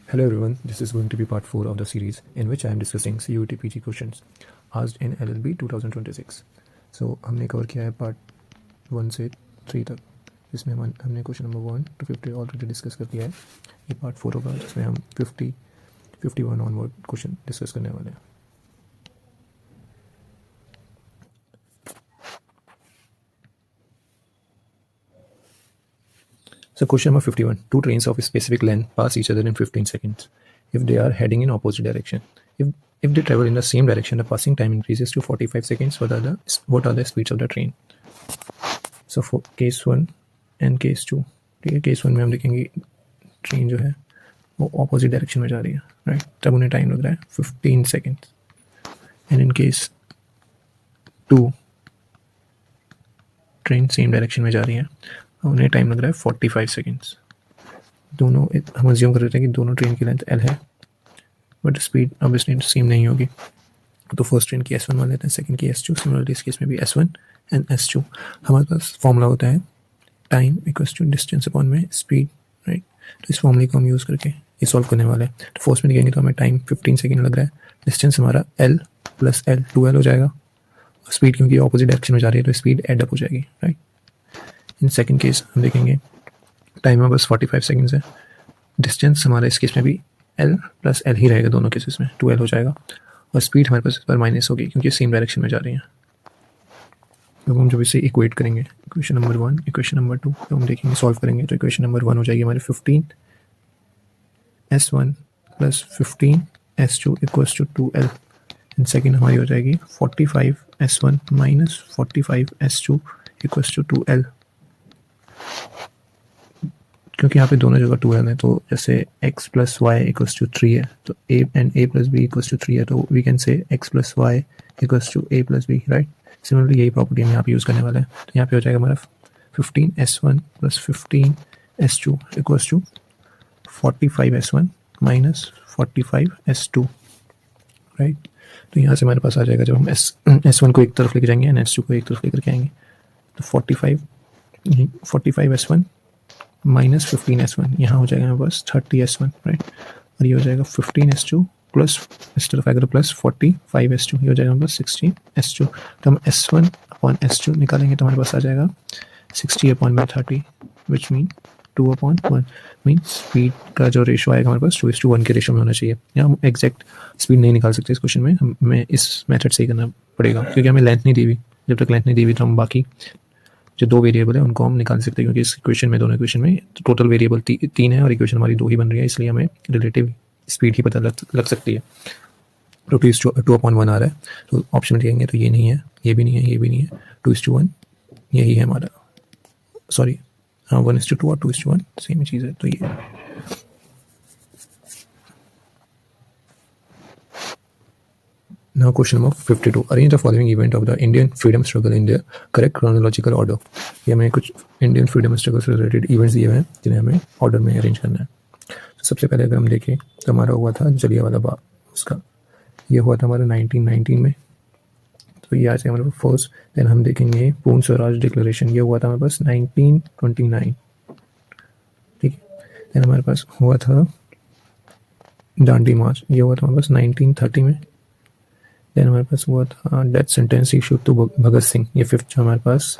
Hello everyone, this is going to be part 4 of the series in which I am discussing CUET PG questions asked in LLB 2026. So हमने cover किया है part 1 से 3 तक, जिसमें हमने question number 1 to 50 already discuss कर दिया है। ये पार्ट 4 होगा जिसमें हम 51 ऑनवर्ड क्वेश्चन डिस्कस करने वाले हैं। So question number 51. Two trains of a specific length pass each other in 15 seconds if they are heading in opposite direction. If they travel in the same direction, the passing time increases to 45 seconds. What are the speeds of the train? So for case 1 and case 2, ठीक है, case 1 में हम देखेंगे train जो है वो opposite direction में जा रही है, राइट, तब उन्हें टाइम लग रहा है 15 seconds. And in case 2 train same direction में जा रही है, उन्हें टाइम लग रहा है 45 सेकेंड्स। दोनों हम अज्यूम कर रहे थे कि दोनों ट्रेन की लेंथ एल है, बट स्पीड ऑब्वियसली सेम नहीं होगी। तो फर्स्ट ट्रेन की S1 मान लेते हैं, सेकंड की S2। सिमिलरली इस केस में भी S1 एंड S2। हमारे पास फॉर्मूला होता है time equals to distance upon में स्पीड, राइट। तो इस फॉर्मूले को हम यूज़ करके ये सॉल्व करने वाले हैं। तो फर्स्ट में देखेंगे तो हमें टाइम 15 सेकेंड लग रहा है, डिस्टेंस हमारा L प्लस L 2L हो जाएगा, स्पीड क्योंकि ऑपोजिट डायरेक्शन में जा रही है तो स्पीड एड अप हो जाएगी, राइट। इन सेकंड केस हम देखेंगे टाइम में बस 45 सेकंड्स है, डिस्टेंस हमारा इस केस में भी L प्लस L ही रहेगा, दोनों केसेस में 2L हो जाएगा, और स्पीड हमारे पास इस पर माइनस होगी क्योंकि सेम डायरेक्शन में जा रही है। तो हम जब इसे इक्वेट करेंगे, इक्वेशन नंबर 1 इक्वेशन नंबर 2, तो हम देखेंगे सॉल्व करेंगे तो इक्वेशन नंबर 1 हो जाएगी हमारे 15 S1 plus 15 S2 equals to 2L। And second हमारी हो जाएगी 45 S1 minus 45 S2 equals to 2L। क्योंकि यहाँ पे दोनों जगह 2L है, तो जैसे x plus y equals to 3 है तो a and a plus B equals to 3 है, तो we can say x plus y equals to a plus B, right. Similarly यही प्रॉपर्टी हम यहाँ पे यूज़ करने वाले हैं। तो यहाँ पे हो जाएगा हमारा 15 S1 plus 15 S2 equals to 45 S1 minus 45 S2, right. तो यहाँ से हमारे पास आ जाएगा, जब हम S1 को एक तरफ लेके जाएंगे एंड S2 को एक तरफ लेकर के आएंगे, तो 45 S1 माइनस 15 S1, यहाँ हो जाएगा हमारे पास 30 S1, राइट। और ये हो जाएगा 15 S2 प्लस इस तरफ आएगा प्लस 45 S2, ये हो जाएगा हमारे पास 16 S2। तो हम S1 अपॉन S2 निकालेंगे तो हमारे पास आ जाएगा 60 अपॉन में 30, which mean 2 upon 1, mean speed का जो रेशो आएगा हमारे पास 2:1 के रेशो में होना चाहिए। यहाँ हम एग्जैक्ट स्पीड नहीं निकाल सकते इस क्वेश्चन में, हमें इस मेथड से ही करना पड़ेगा क्योंकि हमें लेंथ नहीं दी हुई। जब तक लेंथ नहीं दी हुई तो हम बाकी जो दो वेरिएबल है उनको हम निकाल सकते हैं, क्योंकि इस इक्वेशन में, दोनों इक्वेशन में टोटल वेरिएबल 3 है और इक्वेशन हमारी 2 ही बन रही है, इसलिए हमें रिलेटिव स्पीड ही पता लग सकती है। तो 2:1 आ रहा है, तो ऑप्शन में देखेंगे तो ये नहीं है, ये भी नहीं है, ये भी नहीं है, 2:1 यही है हमारा, सॉरी हाँ 1:2 और 2:1 सेम चीज़ है, तो ये Now question number 52. Arrange the following event of the Indian freedom struggle in their correct chronological order. ये हमें कुछ इंडियन फ्रीडम स्ट्रगल से रिलेटेड इवेंट्स दिए हुए हैं जिन्हें हमें ऑर्डर में अरेंज करना है। तो सबसे पहले अगर हम देखें तो हमारा हुआ था जलियांवाला बाग, उसका ये हुआ था हमारा 1919 में, तो ये आज हमारे पास फर्स्ट। देन हम देखेंगे पूर्ण स्वराज डिक्लेरेशन, ये हुआ था हमारे पास 1929, ठीक है। देन हमारे पास हुआ था दांडी मार्च, ये हुआ था हमारे पास 1930 में। देन हमारे पास हुआ था death sentence issued to Bhagat Singh, ये फिफ्थ जो हमारे पास,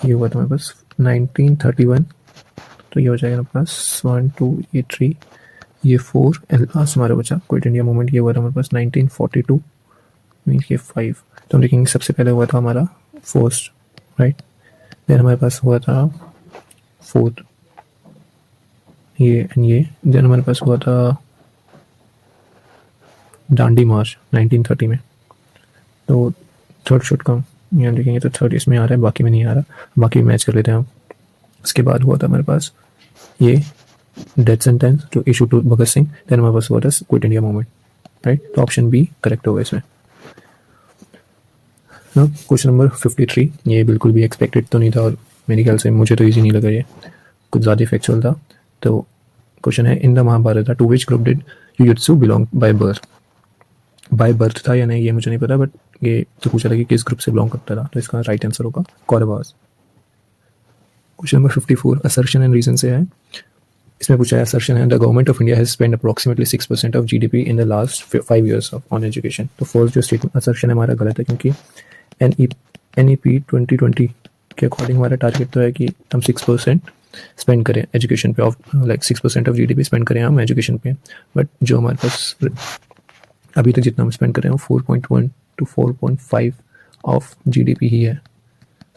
ये हुआ था हमारे पास 1931, तो ये हो जाएगा हमारे पास 1 2 ये 3 ये 4 एंड लास्ट हमारा बचा क्विट इंडिया मूवमेंट, ये हुआ था हमारे पास 1942, मीन्स ये 5। तो हम देखेंगे सबसे पहले हुआ था हमारा फर्स्ट, राइट। देन हमारे पास हुआ था फोर्थ, ये एंड ये। देन हमारे पास हुआ था दांडी मार्च 1930 में, तो थर्ड शुड कम, यहाँ देखेंगे तो थर्ड इसमें आ रहा है, बाकी में नहीं आ रहा, बाकी मैच कर लेते हैं हम। उसके बाद हुआ था हमारे पास ये death sentence to issue to Bhagat Singh. Then हमारे पास हुआ था क्विट इंडिया मूवमेंट, राइट। तो ऑप्शन बी करेक्ट होगा इसमें। क्वेश्चन नंबर 53, ये बिल्कुल भी एक्सपेक्टेड तो नहीं था और मेरे ख्याल से मुझे तो ईजी नहीं लगा, ये कुछ ज़्यादा फैक्चुअल था। तो क्वेश्चन है, in the Mahabharata to which group did Yuyutsu belong by birth. By birth था या नहीं ये मुझे नहीं पता, बट ये तो पूछा था कि किस ग्रुप से बिलोंग करता था, तो इसका राइट आंसर होगा Kauravas. Question number 54 assertion and reason से है, इसमें पूछा है असर्शन है the government of India has spend approximately 6% of GDP in the last 5 years on education. तो फर्स्ट जो स्टेटमेंट असर्शन है हमारा गलत है, क्योंकि NEP 2020 के अकॉर्डिंग हमारा टारगेट तो है कि हम 6% स्पेंड करें एजुकेशन पे, of like 6% of GDP spend करें हम एजुकेशन पे। बट जो हमारे पास अभी तक जितना हम स्पेंड कर रहे हैं 4.1 to 4.5 ऑफ जीडीपी ही है।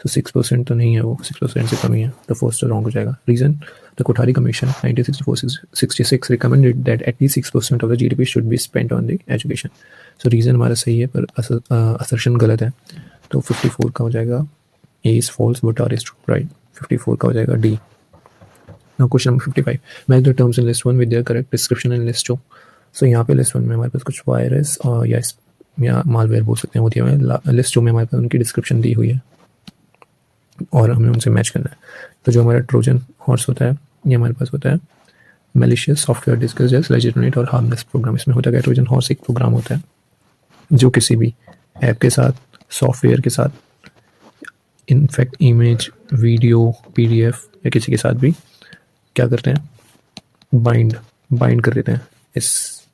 तो 6% तो नहीं है, वो 6% से कम ही है। तो फर्स्ट रॉन्ग हो जाएगा। Reason the Kothari commission 1964-66 recommended that at least 6% of the GDP should be spent on the education. So reason हमारा सही है पर असर्शन गलत है। तो 54 का हो जाएगा A is false but R is true, right. 54 का हो जाएगा D. Now question number 55 match the terms in list 1 with their correct description in list 2। So यहाँ पे लिस्ट 1 में हमारे पास कुछ वायरस या मालवेयर बोल सकते हैं वो दिया हुआ है। लिस्ट 2 में हमारे पास उनकी डिस्क्रिप्शन दी हुई है और हमें उनसे मैच करना है। तो जो हमारा ट्रोजन हॉर्स होता है ये हमारे पास होता है malicious software discuss as legitimate और हार्मलेस प्रोग्राम। इसमें होता है ट्रोजन हॉर्स एक प्रोग्राम होता है जो किसी भी ऐप के साथ, सॉफ्टवेयर के साथ, इनफैक्ट इमेज, वीडियो, PDF या किसी के साथ भी क्या करते हैं, बाइंड कर देते हैं इस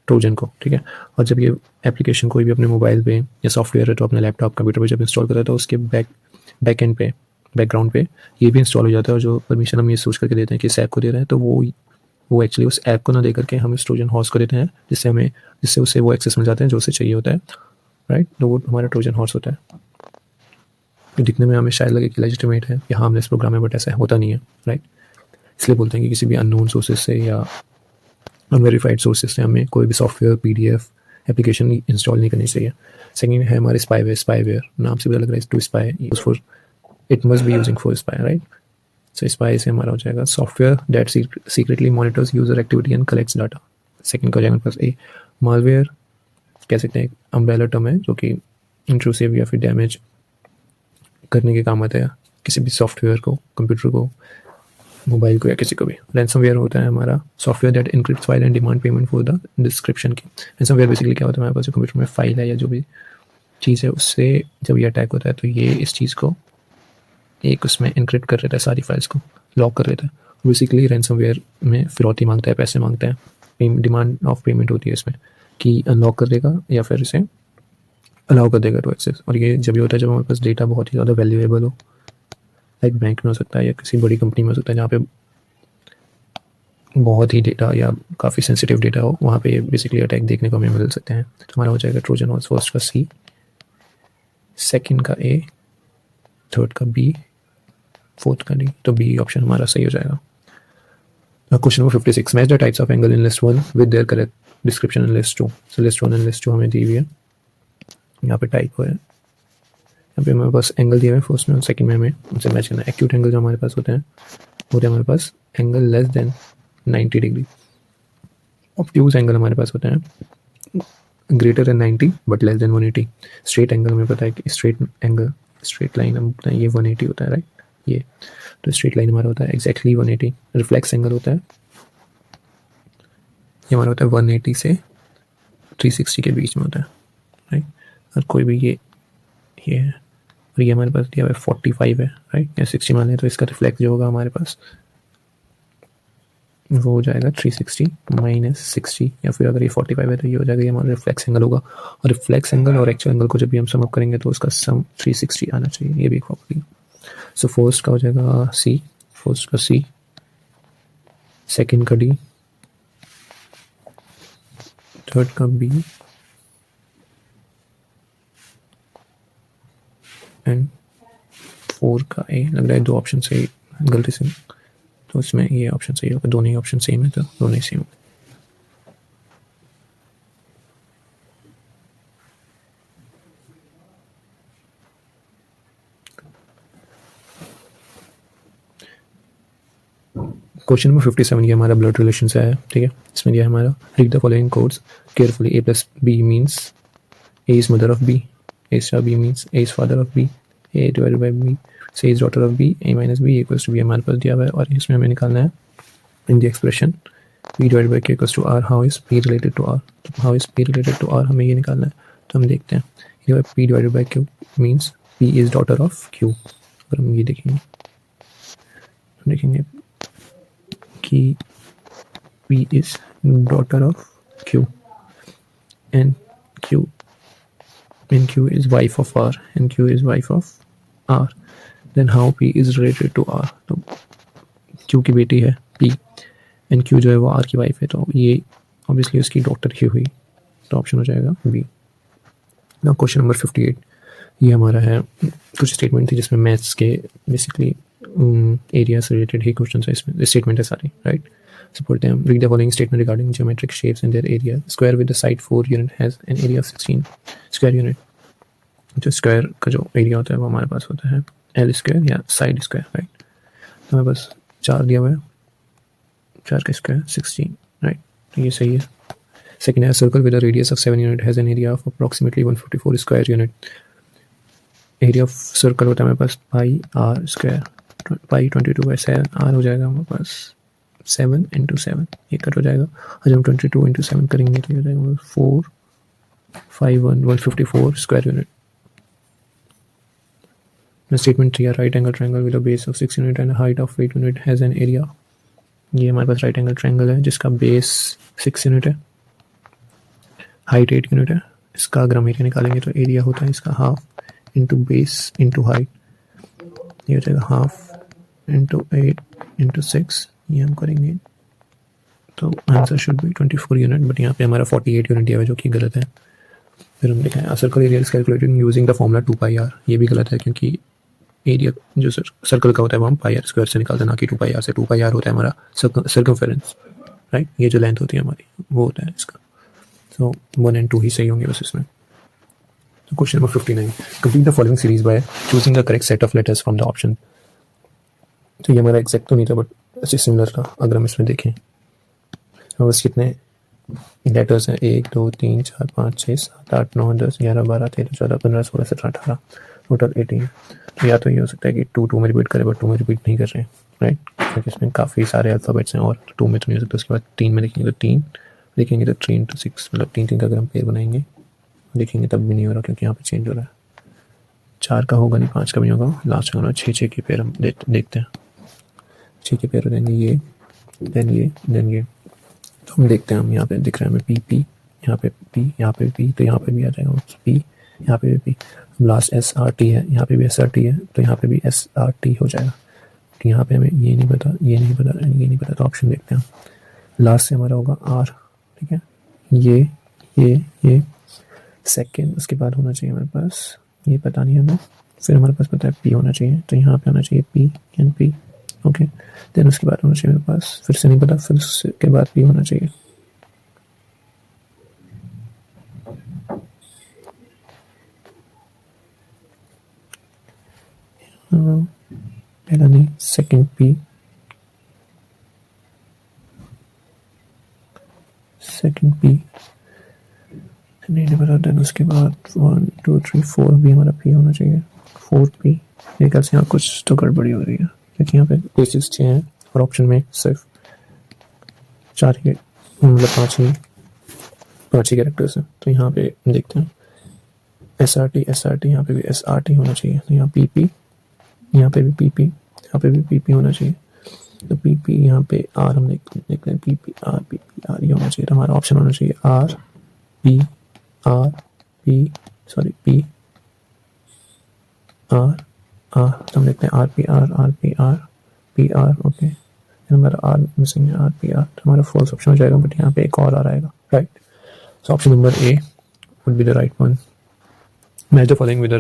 ट्रोजन को, ठीक है। और जब ये एप्लीकेशन कोई भी अपने मोबाइल पे या सॉफ्टवेयर है तो अपने लैपटॉप कंप्यूटर पे जब इंस्टॉल करता है तो उसके बैकएंड पे, बैकग्राउंड पे ये भी इंस्टॉल हो जाता है। और जो परमिशन हम ये सोच करके देते हैं कि इस ऐप को दे रहे हैं तो वो एक्चुअली उस ऐप को ना दे करके हम इस ट्रोजन हॉर्स को देते हैं, जिससे उसे वो एक्सेस मिल जाते हैं जो उसे चाहिए होता है, राइट। तो वो हमारा ट्रोजन हॉर्स होता है। दिखने में हमें शायद लगे कि लेजिटिमेट है या हार्मलेस प्रोग्राम है, बट ऐसा होता नहीं है, राइट। इसलिए बोलते हैं कि किसी भी अननोन सोर्सेज से या अनवेरीफाइड सोर्सेज से हमें कोई भी सॉफ्टवेयर, PDF एप्लीकेशन इंस्टॉल नहीं करनी चाहिए। सेकंड है हमारे स्पाईवेयर, नाम से पता लग रहा है to spy, use for, it must be using for spy, right. So spy से हमारा हो जाएगा software that secretly monitors user activity and collects data. Second का हो जाएगा प्लस ए। मालवेयर कह सकते हैं एक अम्ब्रेला टर्म है जो कि इंट्रूसिव या फिर डैमेज करने के काम आता है किसी भी सॉफ्टवेयर को, कंप्यूटर को, मोबाइल को या किसी को भी। रैंसमवेयर होता है हमारा software that encrypts file and demand payment for the description की। रैंसमवेयर बेसिकली क्या होता है, हमारे पास जो कंप्यूटर में फाइल है या जो भी चीज़ है उससे जब ये अटैक होता है तो ये इस चीज़ को एक उसमें इनक्रिप्ट कर देता है, सारी फाइल्स को लॉक कर देता है। बेसिकली रैंसमवेयर में फिरौती मांगता है, पैसे मांगता है, डिमांड ऑफ पेमेंट होती है इसमें कि अनलॉक कर देगा या फिर इसे अलाउ कर देगा टू एक्सेस। और ये जब भी होता है जब हमारे पास डेटा बहुत ही ज़्यादा वैल्यूएबल हो, लाइक बैंक में हो सकता है या किसी बड़ी कंपनी में हो सकता है जहाँ पे बहुत ही डेटा या काफ़ी सेंसिटिव डेटा हो, वहाँ पे बेसिकली अटैक देखने को हमें मिल सकते हैं। तो हमारा हो जाएगा ट्रोजन हॉर्स फर्स्ट का C, सेकंड का A, थर्ड का B, फोर्थ का D। तो B ऑप्शन हमारा सही हो जाएगा। Question number 56 match the types of angle in list 1 with their correct description in list 2। So list 1 and list 2 हमें दी हुई है। यहाँ पे टाइप है, यहाँ पे हमारे पास एंगल दिए हुए हैं फर्स्ट में और सेकंड में हमें उनसे मैच करना है। एक्यूट एंगल जो हमारे पास होते हैं वो हमारे पास angle less than 90 degree. Obtuse angle हमारे पास होते हैं greater than 90 but less than 180। Straight angle हमें पता है कि स्ट्रेट लाइन हम बताएं ये 180 होता है, राइट। ये तो स्ट्रेट लाइन हमारा होता है एग्जैक्टली 180। रिफ्लेक्स एंगल होता है ये हमारा होता है 180 से 360 के बीच में होता है, राइट। और कोई भी ये है और ये हमारे पास दिया हुआ है 45 है, राइट, या 60 मान लें तो इसका रिफ्लेक्स जो होगा हमारे पास वो हो जाएगा 360 माइनस 60, या फिर अगर ये 45 है तो ये हो जाएगा, ये हमारा रिफ्लेक्स एंगल होगा। और रिफ्लेक्स एंगल और एक्चुअल एंगल को जब भी हम सम अप करेंगे तो उसका सम 360 आना चाहिए, ये भी एक प्रॉपर्टी। सो फर्स्ट का हो जाएगा C, फर्स्ट का C, सेकंड का D, थर्ड का B एंड 4 का A। लग रहा है दो ऑप्शन सही गलती से, तो इसमें ये ऑप्शन सही होगा। दोनों ही ऑप्शन सेम है तो दोनों ही सेम होंगे। क्वेश्चन नंबर 57 ये हमारा ब्लड रिलेशन से है, ठीक है। इसमें दिया हमारा read the following codes carefully. A+B means A is mother of B, A*B means A is father of B, A divided by B, C is daughter of B, A-B equals to B हमारे पास दिया हुआ है। और इसमें हमें निकालना है in the expression P divided by Q equals to R, how is P related to R। तो how is P related to R हमें ये निकालना है। तो हम देखते हैं P divided by Q means P is daughter of Q। अगर हम ये देखेंगे कि P is daughter of Q, and Q is wife of R, and Q is wife of R. Then how P is related to R? तो Q की बेटी है P, and Q जो है वो R की वाइफ है, तो ये ऑब्वियसली उसकी डॉटर की हुई, तो ऑप्शन हो जाएगा बी। ना क्वेश्चन नंबर 58, ये हमारा है, कुछ स्टेटमेंट थी जिसमें मैथ्स के बेसिकली एरिया से रिलेटेड ही क्वेश्चन है, इसमें स्टेटमेंट है सारी, right. So put them, read the following statement regarding geometric shapes and their area. Square with the side 4 unit has an area of 16 square unit. जो square का जो area होता है वो हमारे पास होता है एल स्क्वायर या साइड स्क्वायर, राइट। तो हमारे पास 4 दिया हुआ है, 4 का स्क्वायर 16, राइट, तो ये सही है। सेकेंड है, circle with a radius of 7 unit has an area of approximately 154 square unit. Area of circle होता है हमारे पास पाई आर स्क्वायर, पाई 22/7 आर हो जाएगा हमारे पास 7 × 7, ये कट हो जाएगा, और जब हम 22 × 7 करेंगे तो ये हो जाएगा 154 square unit. Statement 3, right angle triangle with a base of 6 unit and height of 8 unit has an area. ये हमारे पास राइट एंगल ट्रायंगल है जिसका बेस 6 यूनिट है, हाइट 8 यूनिट है। इसका अगर हम एरिया निकालेंगे तो एरिया होता है इसका half into base into height, ये हो जाएगा हाफ इंटू 8 इंटू 6, ये हम करेंगे तो answer should be 24 unit, but यहाँ पे हमारा 48 यूनिट दिया हुआ है जो कि गलत है। फिर हम लिखा circle area is calculated using the formula 2πr, ये भी गलत है क्योंकि एरिया जो सर्कल का होता है वो हम पाई आर स्क्वायर से निकालते हैं, ना कि 2πr से। 2πr होता है हमारा सर्कमफेरेंस, राइट, ये जो लेंथ होती है हमारी वो होता है इसका। सो 1 और 2 ही सही होंगे बस इसमें। तो question number 59, complete the following series by choosing the correct set of letters from the option. तो ये हमारा एग्जैक्ट तो नहीं था बट ऐसे सिमिलर था। अगर हम इसमें देखें तो बस कितने लेटर्स हैं, 1 2 3 4 5 6 7 8 9 10 11 12 13 14 15 16 17 18, टोटल 18। तो या तो ये हो सकता है कि 2 में रिपीट करे, बट 2 में रिपीट नहीं कर रहे हैं, राइट, क्योंकि इसमें काफ़ी सारे अल्फ़ाबेट्स हैं, और 2 में तो नहीं हो सकता। उसके बाद 3 में देखेंगे तो 3 देखेंगे तो 3 × 6, मतलब 3 का अगर हम पेयर बनाएंगे देखेंगे तब भी नहीं हो रहा क्योंकि यहाँ पे चेंज हो रहा है। 4 का होगा नहीं, 5 का भी नहीं होगा, लास्ट का होगा 6 के पेयर हम देखते हैं। 6 के पेयर हो जाएंगे ये, देन ये। तो हम देखते हैं, हम यहाँ पे दिख रहा है हमें पी, यहाँ पे पी, यहाँ पे पी, तो यहाँ पे भी आ जाएगा पी, यहाँ पे भी पी। लास्ट SRT है, यहाँ पे भी SRT है, तो यहाँ पे भी SRT हो जाएगा। तो यहाँ पे हमें ये नहीं पता, ये नहीं पता, ये नहीं पता, तो ऑप्शन देखते हैं। लास्ट से हमारा होगा R, ठीक है, ये सेकेंड, उसके बाद होना चाहिए हमारे पास, ये पता नहीं हमें, फिर हमारे पास पता है P होना चाहिए, तो यहाँ पे होना चाहिए P and P, okay. Then उसके बाद होना चाहिए मेरे पास, फिर से नहीं पता, फिर उसके बाद P होना चाहिए। पहला नहीं, सेकंड P, नहीं पता। देन उसके बाद 1 2 3 4 भी हमारा P होना चाहिए, 4th P। मेरे ख्याल से यहाँ कुछ तो गड़बड़ी हो रही है क्योंकि यहाँ पे पेजेस 6 हैं और ऑप्शन में सिर्फ 4 ही, मतलब 5 ही कैरेक्टर्स हैं। तो यहाँ पे देखते हैं SRT, यहाँ पे भी SRT होना चाहिए, तो यहाँ PP, यहाँ पे भी PP, यहाँ पे भी PP होना चाहिए, तो PP यहाँ पे R हम देखते हैं, PP R ये होना चाहिए। तो हमारा ऑप्शन होना चाहिए P R, तो हम देखते हैं RP R, ओके। हमारा R मिसिंग है, RP R, तो हमारा फॉल्स ऑप्शन हो जाएगा, बट यहाँ पे एक और आ रहेगा, right. So option number A would be the right one. Match the following with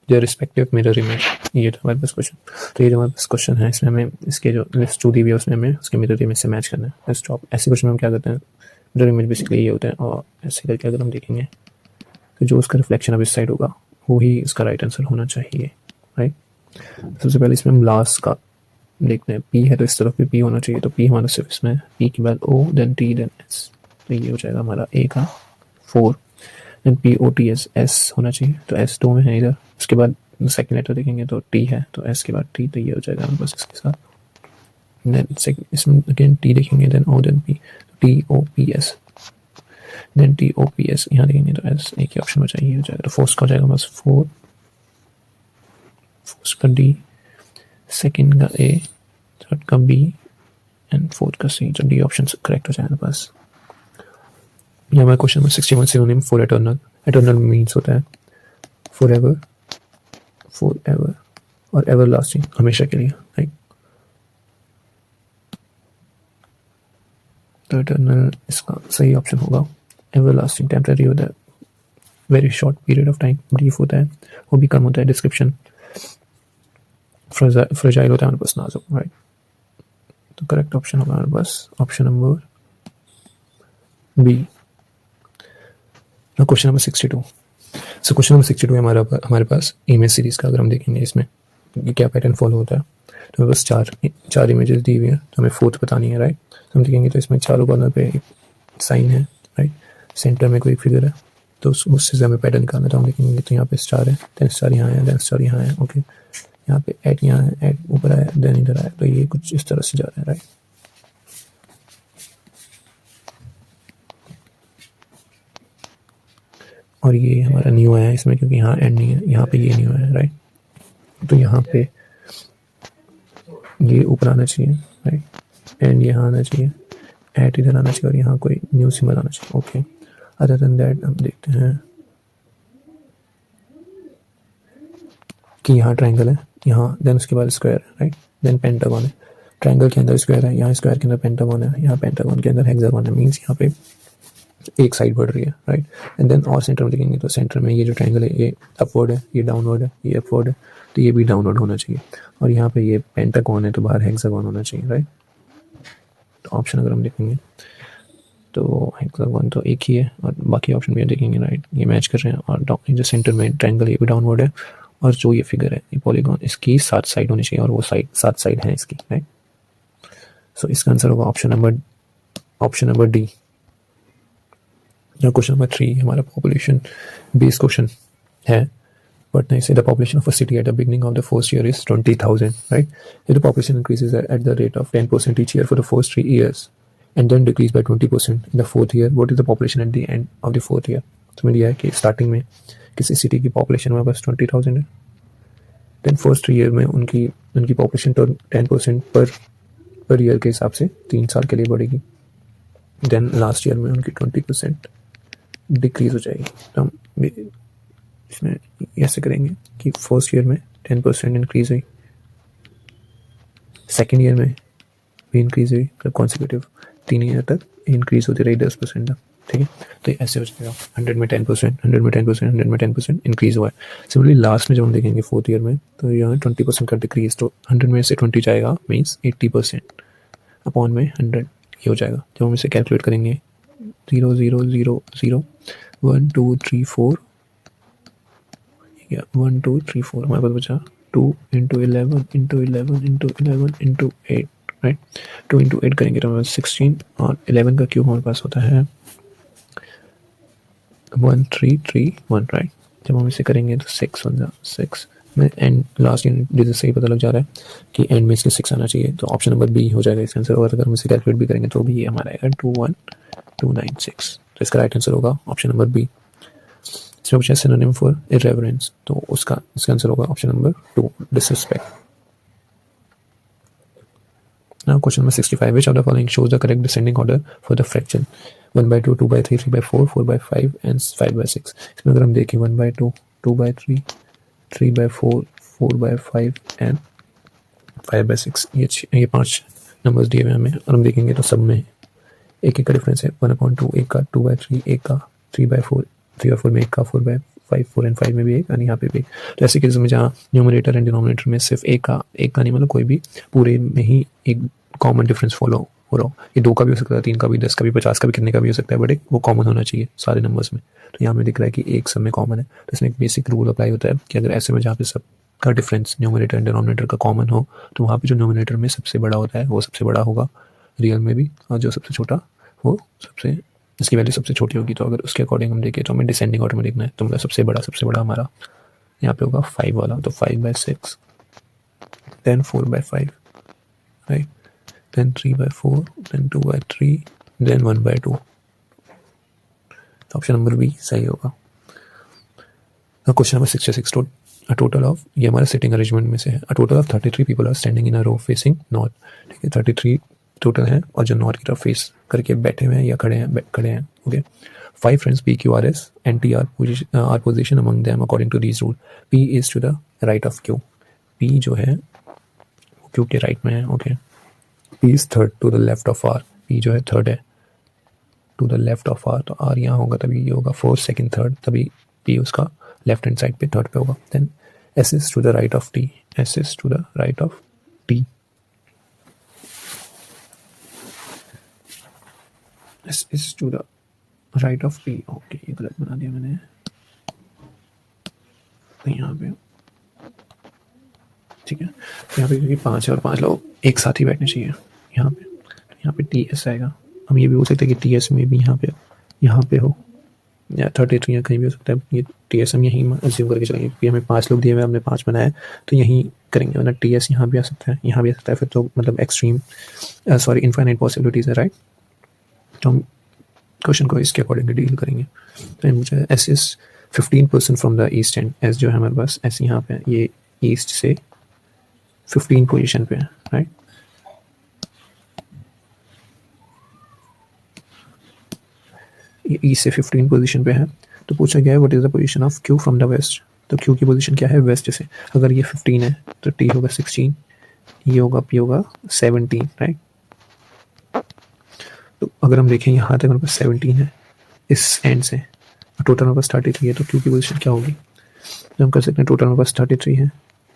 their respective mirror image, ये था हमारे पास क्वेश्चन। तो ये जो हमारे पास क्वेश्चन है इसमें हमें इसके जो लिस्ट 2 दी हुई है उसमें हमें उसके मिरर इमेज से मैच करना है। ऐसे क्वेश्चन में हम क्या करते हैं, मिरर इमेज बेसिकली ये होता है, और ऐसे करके अगर हम देखेंगे तो जो उसका रिफ्लेक्शन अब इस साइड होगा वो ही इसका राइट आंसर होना चाहिए, राइट। सबसे पहले इसमें हम लास्ट का देखते हैं, P है तो इस तरफ भी P होना चाहिए, तो P हमारा सिर्फ इसमें P के बाद O, then T, then S, तो ये हो जाएगा हमारा A का 4, देन POTS S होना चाहिए, तो S 2 में है इधर। उसके बाद सेकंड लेटर देखेंगे तो T है, तो S के बाद T, तो ये हो जाएगा बस इसके साथ। देन इसमें अगेन T देखेंगे, then O, then P, TOPS, then TOPS यहाँ देखेंगे तो S, एक ही ऑप्शन बचा, ये हो जाएगा। तो फर्स्ट का हो जाएगा बस 4, फर्स्ट का D, सेकंड का A, थर्ड का B, एंड फोर्थ का सी, तो डी ऑप्शन करेक्ट हो जाएगा बस। ये हमारा question number 61 synonym for eternal. Eternal means होता है फॉर एवर और एवर लास्टिंग, हमेशा के लिए, राइट। तो एटर्नल इसका सही ऑप्शन होगा। एवर लास्टिंग टेम्पररी होता है, very short period of time, brief होता है, वो भी कम होता है। डिस्क्रिप्शन फ्रेजाइल होता है हमारे पास, नाजुक, राइट। तो करेक्ट ऑप्शन होगा हमारे पास option number B. Question number 62। So question number 62 है हमारे पास इमेज सीरीज का। अगर हम देखेंगे इसमें क्या पैटर्न फॉलो होता है, तो हमें बस चार इमेजेस दी हुई है, तो हमें फोर्थ बतानी है, राइट। तो हम देखेंगे तो इसमें चारों कॉर्नर पे एक साइन है, राइट। सेंटर में कोई फिगर है, तो उससे से हमें पैटर्न निकालना है। तो हम देखेंगे तो यहाँ पे स्टार है, देन स्टार यहाँ है, देन स्टार यहाँ है, ओके। यहाँ पे एट यहाँ है, एट ऊपर आया, देन इधर आया, तो ये कुछ इस तरह से जा रहा है, राइट। और ये हमारा न्यू आया है इसमें, क्योंकि यहाँ एंड नहीं है, यहाँ पे ये न्यू है, राइट। तो यहाँ पे ये ऊपर आना चाहिए, राइट, एंड यहाँ आना चाहिए, एट इधर आना चाहिए, और यहाँ कोई न्यू सिंबल आना चाहिए, ओके। अदर देन दैट हम देखते हैं कि यहाँ ट्रायंगल है, यहाँ, देन उसके बाद स्क्वायर है, राइट, देन पेंटागन है। ट्रायंगल के अंदर स्क्वायर है, यहाँ स्क्वायर के अंदर पेंटागन है, यहाँ पेंटागन के अंदर हेक्सागन है, मीन्स यहाँ पे एक साइड बढ़ रही है, राइट। एंड देन और सेंटर में देखेंगे तो सेंटर में ये जो ट्रायंगल है ये अपवर्ड है, ये डाउनवर्ड है, ये अपवर्ड है, तो ये भी डाउनवर्ड होना चाहिए। और यहाँ पे ये पेंटागन है, तो बाहर हेक्सागन होना चाहिए, राइट। तो ऑप्शन अगर हम देखेंगे तो हेक्सागन तो एक ही है, और बाकी ऑप्शन भी देखेंगे, राइट, ये मैच कर रहे हैं। और जो सेंटर में ट्रायंगल ये भी डाउनवर्ड है, और जो ये फिगर है ये पॉलीगॉन, इसकी 7 साइड होनी चाहिए, और वो साइड 7 साइड है इसकी, राइट। सो इसका आंसर होगा option number D. Question number 3 हमारा पॉपुलेशन बेस्ड क्वेश्चन है, but they say the population of a city at the beginning of the first year is 20,000, right? If the population increases at the rate of 10% each year for the first 3 years and then decrease by 20% in the fourth year, what is the population at the end of the fourth year? तो मैंने दिया है कि starting में किसी city की population हमारे पास 20,000 है, देन फर्स्ट 3 ईयर में उनकी पॉपुलेशन 10% पर ईयर के हिसाब से 3 साल के लिए बढ़ेगी, देन लास्ट ईयर में उनकी 20% डिक्रीज हो जाएगी। तो हम इसमें ऐसे करेंगे कि फर्स्ट ईयर में 10% इंक्रीज हुई, सेकेंड ईयर में भी इंक्रीज हुई, मतलब कॉन्सिक्यूटिव 3 ईयर तक इंक्रीज होती रही 10% तक, ठीक है। तो ऐसे हो जाएगा 100 में 10%, 100 में 10%, 100 में 10% इंक्रीज हुआ है। सिमिलरली लास्ट में जब हम देखेंगे फोर्थ ईयर में, तो यहाँ 20% का डिक्रीज, तो 100 में से 20 जाएगा, मीन्स 80% अपॉन में 100 ये हो जाएगा। जब हम इसे कैलकुलेट करेंगे 0 0 0 0 1 2 3 4 1 2 3 4 हमारे पास बचा 2 into 11 into 11 into 11 into 8, right. 2 into 8 करेंगे तो हमारे पास 16, और 11 का क्यूब हमारे पास होता है 1331, राइट। जब हम इसे करेंगे तो 6 हो जाए 6 में, एंड लास्ट डिजिट से ही पता लग जा रहा है कि एंड में इसके 6 आना चाहिए, तो ऑप्शन नंबर बी हो जाएगा इसका आंसर। और अगर हम इसे कैलकुलेट भी करेंगे तो भी ये हमारा आएगा 21296, तो इसका राइट आंसर होगा ऑप्शन नंबर बी। इसमें पूछा सिनोनिम फॉर इररेवरेंस, तो इसका आंसर होगा option number 2, disrespect. Now question number 65, which of the following shows the correct descending order for the fraction 1/2, 2/3, 3/4, 4/5 and 5/6? इसमें अगर हम देखें 1/2, 2/3, 3/4, 4/5 and 5/6, ये 5 नंबर्स दिए हुए हमें, और हम देखेंगे तो सब में एक का डिफरेंस है, 1/2 एक का, 2/3 एक का, 3/4 3 और 4 में एक का, 4/5 4 एंड 5 में भी एक, और यहाँ पे भी। तो ऐसे केस में जहाँ न्यूमरेटर एंड डिनोमिनेटर में सिर्फ एक का नहीं, मतलब कोई भी पूरे में ही एक कॉमन डिफरेंस फॉलो हो रहा हो, ये 2 का भी हो सकता है, 3 का भी, 10 का भी, 50 का भी, कितने का भी हो सकता है, बट एक वो कॉमन होना चाहिए सारे नंबर्स में। तो यहाँ में दिख रहा है कि एक सब में कॉमन है, तो इसमें एक बेसिक रूल अप्लाई होता है कि अगर ऐसे में जहाँ पे सब का डिफरेंस न्यूमरेटर एंड डिनोमिनेटर का कॉमन हो, तो वहाँ पे जो न्यूमरेटर में सबसे बड़ा होता है वो सबसे बड़ा होगा रियल में भी, और जो सबसे छोटा वो सबसे, इसकी वैल्यू सबसे छोटी होगी। तो अगर उसके अकॉर्डिंग हम देखें तो हमें डिसेंडिंग ऑर्डर में देखना है, तो मतलब सबसे बड़ा हमारा यहाँ पे होगा 5 वाला, तो 5/6, then 4/5, right, then 3/4, then 2/3, then 1/2। Option number B सही होगा। Question number 66, a total of, ये हमारा सिटिंग अरेंजमेंट में से है, a total of 33 people are standing in a row facing north, ठीक है। 33 टोटल है, और जो नॉर्थ की तरफ फेस करके बैठे हुए हैं या खड़े हैं okay. 5 friends P, Q, R, S and T are position among them according to these rule. P is to the right of Q. P जो है Q के राइट में है okay. P is third to the left of R. P जो है third है to the left of R, तो R यहाँ होगा तभी ये होगा फोर्थ, सेकंड, थर्ड, तभी P उसका लेफ्ट हैंड साइड पे थर्ड पे होगा। Then S is to the right of T. S is to the right of T. S is to the right of T. Okay ये गलत बना दिया मैंने, तो यहाँ पे ठीक है। तो यहाँ पे क्योंकि 5 है और 5 लोग एक साथ ही बैठने चाहिए यहाँ पे TS आएगा। हम ये भी बोल सकते हैं कि TS में भी यहाँ पे हो या 33 या कहीं भी हो सकता है। ये TS हम यहीं अज्यूम करके चलेंगे क्योंकि हमें 5 लोग दिए हुए, हमने 5 बनाया तो यहीं करेंगे, वरना TS यहाँ भी आ सकता है, यहाँ भी आ सकता है, फिर तो मतलब एक्सट्रीम इनफाइनाइट पॉसिबिलिटीज़ है राइट। तो हम क्वेश्चन को इसके अकॉर्डिंग डील करेंगे। तो मुझे S is 15% from the east and, S जो है हमारे पास S यहाँ पे ये ईस्ट से 15 पोजीशन पे है राइट। ये ईस्ट से 15 पोजीशन पे है, तो पूछा गया है what is the position of Q from the west. तो Q की पोजीशन क्या है वेस्ट से, अगर ये 15 है तो T होगा 16, ये होगा P होगा 17 राइट। तो अगर हम देखें यहाँ तक हमारे पास 17 है इस एंड से, टोटल हमारे पास 33 है, तो Q की पोजीशन क्या होगी, तो हम कर सकते हैं टोटल हमारे पास 33 है,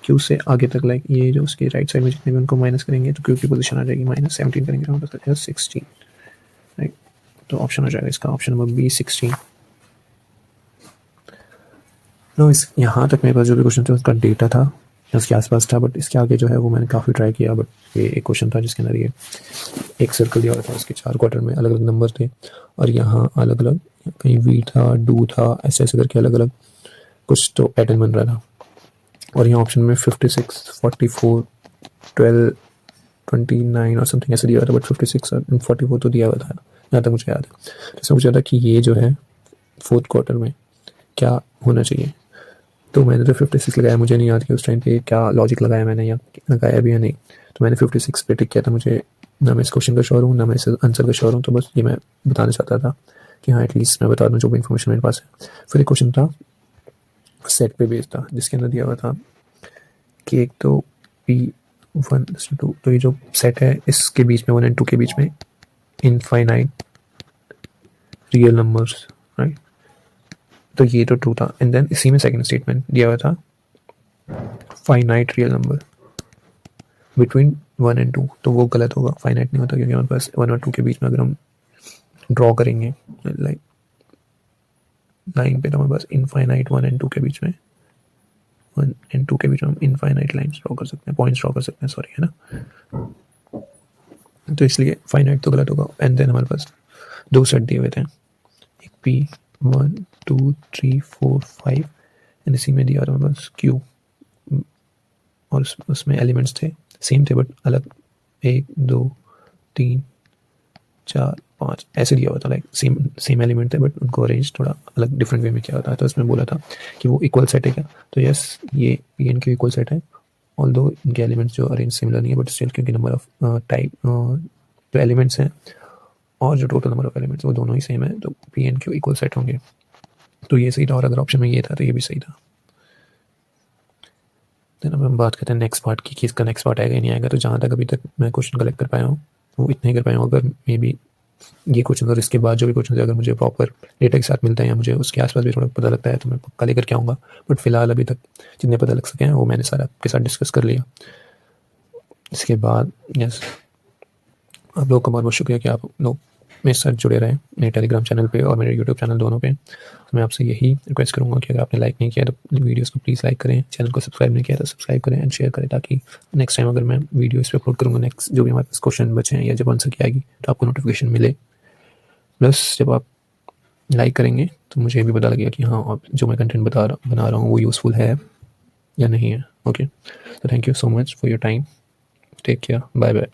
Q से आगे तक लाइक ये जो उसके राइट साइड में जितने भी उनको माइनस करेंगे तो Q की पोजीशन आ जाएगी -17 करेंगे तो हमारे पास 16 राइट। तो ऑप्शन हो जाएगा इसका ऑप्शन नंबर B 16। नो इस यहाँ तक मेरे पास जो भी क्वेश्चन थे उसका डेटा था उसके आसपास था, बट इसके आगे जो है वो मैंने काफ़ी ट्राई किया, बट ये एक क्वेश्चन था जिसके अंदर ये एक सर्कल दिया हुआ था, उसके 4 क्वार्टर में अलग अलग नंबर थे और यहाँ अलग अलग कहीं वी था, डू था, ऐसे ऐसे करके अलग अलग कुछ तो पैटर्न बन रहा था। और यहाँ ऑप्शन में 56, 44, 12, 29 और समथिंग ऐसे दिया हुआ था, बट 56 और 44 तो दिया हुआ था यहाँ तक मुझे याद है। तो इसमें मुझे याद था कि ये जो है 4th क्वार्टर में क्या होना चाहिए, तो मैंने तो 56 लगाया, मुझे नहीं याद कि उस टाइम पे क्या लॉजिक लगाया मैंने या लगाया भी या नहीं, तो मैंने 56 पे टिक किया था। मुझे ना मैं इस क्वेश्चन का श्योर हूँ ना मैं इस आंसर का श्योर हूँ, तो बस ये मैं बताना चाहता था कि हाँ एटलीस्ट मैं बता दूँ जो भी इन्फॉर्मेशन मेरे पास है। फिर एक क्वेश्चन था सेट पे बेस्ड था जिसके अंदर दिया हुआ था कि एक तो P1 2, तो ये जो सेट है इसके बीच में 1 और 2 के बीच में इनफाइनाइट रियल नंबर्स राइट, तो ये तो ट्रू था। एंड देन इसी में सेकंड स्टेटमेंट दिया हुआ था फाइनाइट रियल नंबर बिटवीन 1 और 2, तो वो गलत होगा, फाइनाइट नहीं होता क्योंकि हमारे पास 1 और 2 के बीच में अगर हम ड्रॉ करेंगे लाइक लाइन पे तो हमारे पास इनफाइनाइट 1 और 2 के बीच में 1 और 2 के बीच में हम इनफाइनाइट लाइन्स ड्रॉ कर सकते हैं, पॉइंट्स ड्रॉ कर सकते हैं सॉरी है ना, तो इसलिए फाइनाइट तो गलत होगा। एंड देन हमारे पास 2 सेट दिए हुए थे, एक P1 2 3 4 5 एंड इसी में दिया और हमारे पास Q और उसमें एलिमेंट्स थे सेम थे बट अलग 1 2 3 4 5 ऐसे दिया हुआ था, लाइक सेम एलिमेंट थे बट उनको अरेंज थोड़ा अलग डिफरेंट वे में किया होता है। तो इसमें बोला था कि वो इक्वल सेट है क्या, तो यस ये P&Q इक्वल सेट है, ऑल्दो इनके एलिमेंट्स जो अरेंज सिमिलर नहीं है बट स्टिल क्योंकि नंबर ऑफ टाइप जो एलिमेंट्स हैं और जो टोटल नंबर ऑफ एलिमेंट्स वो दोनों ही सेम है, तो P&Q इक्वल सेट होंगे। तो ये सही था, और अगर ऑप्शन में ये था तो ये भी सही था। देन अब हम बात करते हैं नेक्स्ट पार्ट की कि इसका नेक्स्ट पार्ट आएगा नहीं आएगा। तो जहाँ तक अभी तक मैं क्वेश्चन कलेक्ट कर पाया हूँ वो इतना ही कर पाया हूँ। अगर मे बी ये क्वेश्चन और इसके बाद जो भी क्वेश्चन अगर मुझे प्रॉपर डेटा के साथ मिलता है या मुझे उसके आसपास भी थोड़ा पता लगता है तो मैं पक्का लेकर के आऊँगा, बट फिलहाल अभी तक जितने पता लग सके हैं वो मैंने सारा आपके साथ डिस्कस कर लिया। इसके बाद यस आप लोगों का बहुत बहुत शुक्रिया कि आप लोग मेरे साथ जुड़े रहें मेरे टेलीग्राम चैनल पे और मेरे यूट्यूब चैनल दोनों पे। तो मैं आपसे यही रिक्वेस्ट करूँगा कि अगर आपने लाइक नहीं किया तो वीडियोस को प्लीज़ लाइक करें, चैनल को सब्सक्राइब नहीं किया तो सब्सक्राइब करें एंड शेयर करें, ताकि नेक्स्ट टाइम अगर मैं वीडियो इस पर अपलोड करूँगा नेक्स्ट जो भी हमारे पास क्वेश्चन बचे हैं या जब आंसर की आएगी तो आपको नोटिफिकेशन मिले। प्लस जब आप लाइक करेंगे तो मुझे भी पता लगेगा कि हाँ आप जो मैं कंटेंट बना रहा हूँ वो यूज़फुल है या नहीं है। ओके, तो thank you so much for your time, take care, bye bye.